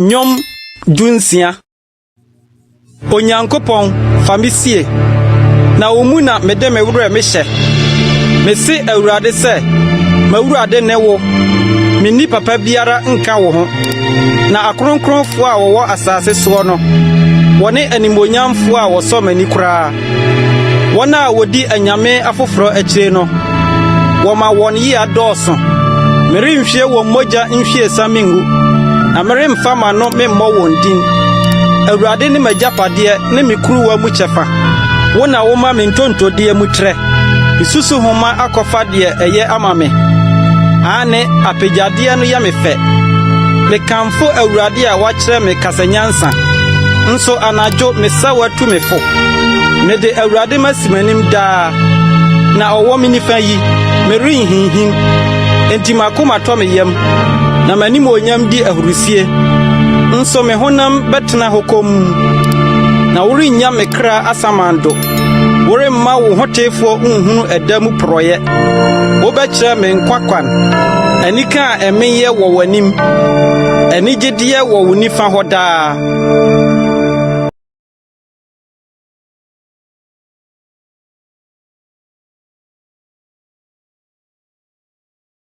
Nyom dunsia. Onyankopon famisie. Na omuna mede mewure mehye. Mesi awurade se mawurade ne wo. Menni papa biara nka wo ho. Na akronkronfo a wo asase so no. Wone animonyamfo a wo so mani kura. Wona wodi anyame afoforo akire no. Wo ma won yi adoso. Meremhwie wo moja nhwie samingu. Na meremfa ma no memmɔ won din. Awurade ne magyapade ne mekruwa mu chefa. Wona wo ma mentontode mu tre. Isusu homa akofa de eye amame. Ane apejade no ya mefe. Mekamfo awurade a wakire me kasanyansa. Nso anajo mesawatu mefo. Me de awurade masimanim da. Na owo me nifa yi merinhinhim. Enti makoma to me yam. Na manim onyam di ahurusie. Nso me honam betena hokom. Na wori nya me kra asamando. Wore mma wo hotefo nhunu edamu proye. Wo bekire me nkwakwan. Anika emenye wo wanim. Anigedie wo wo nifa hoda.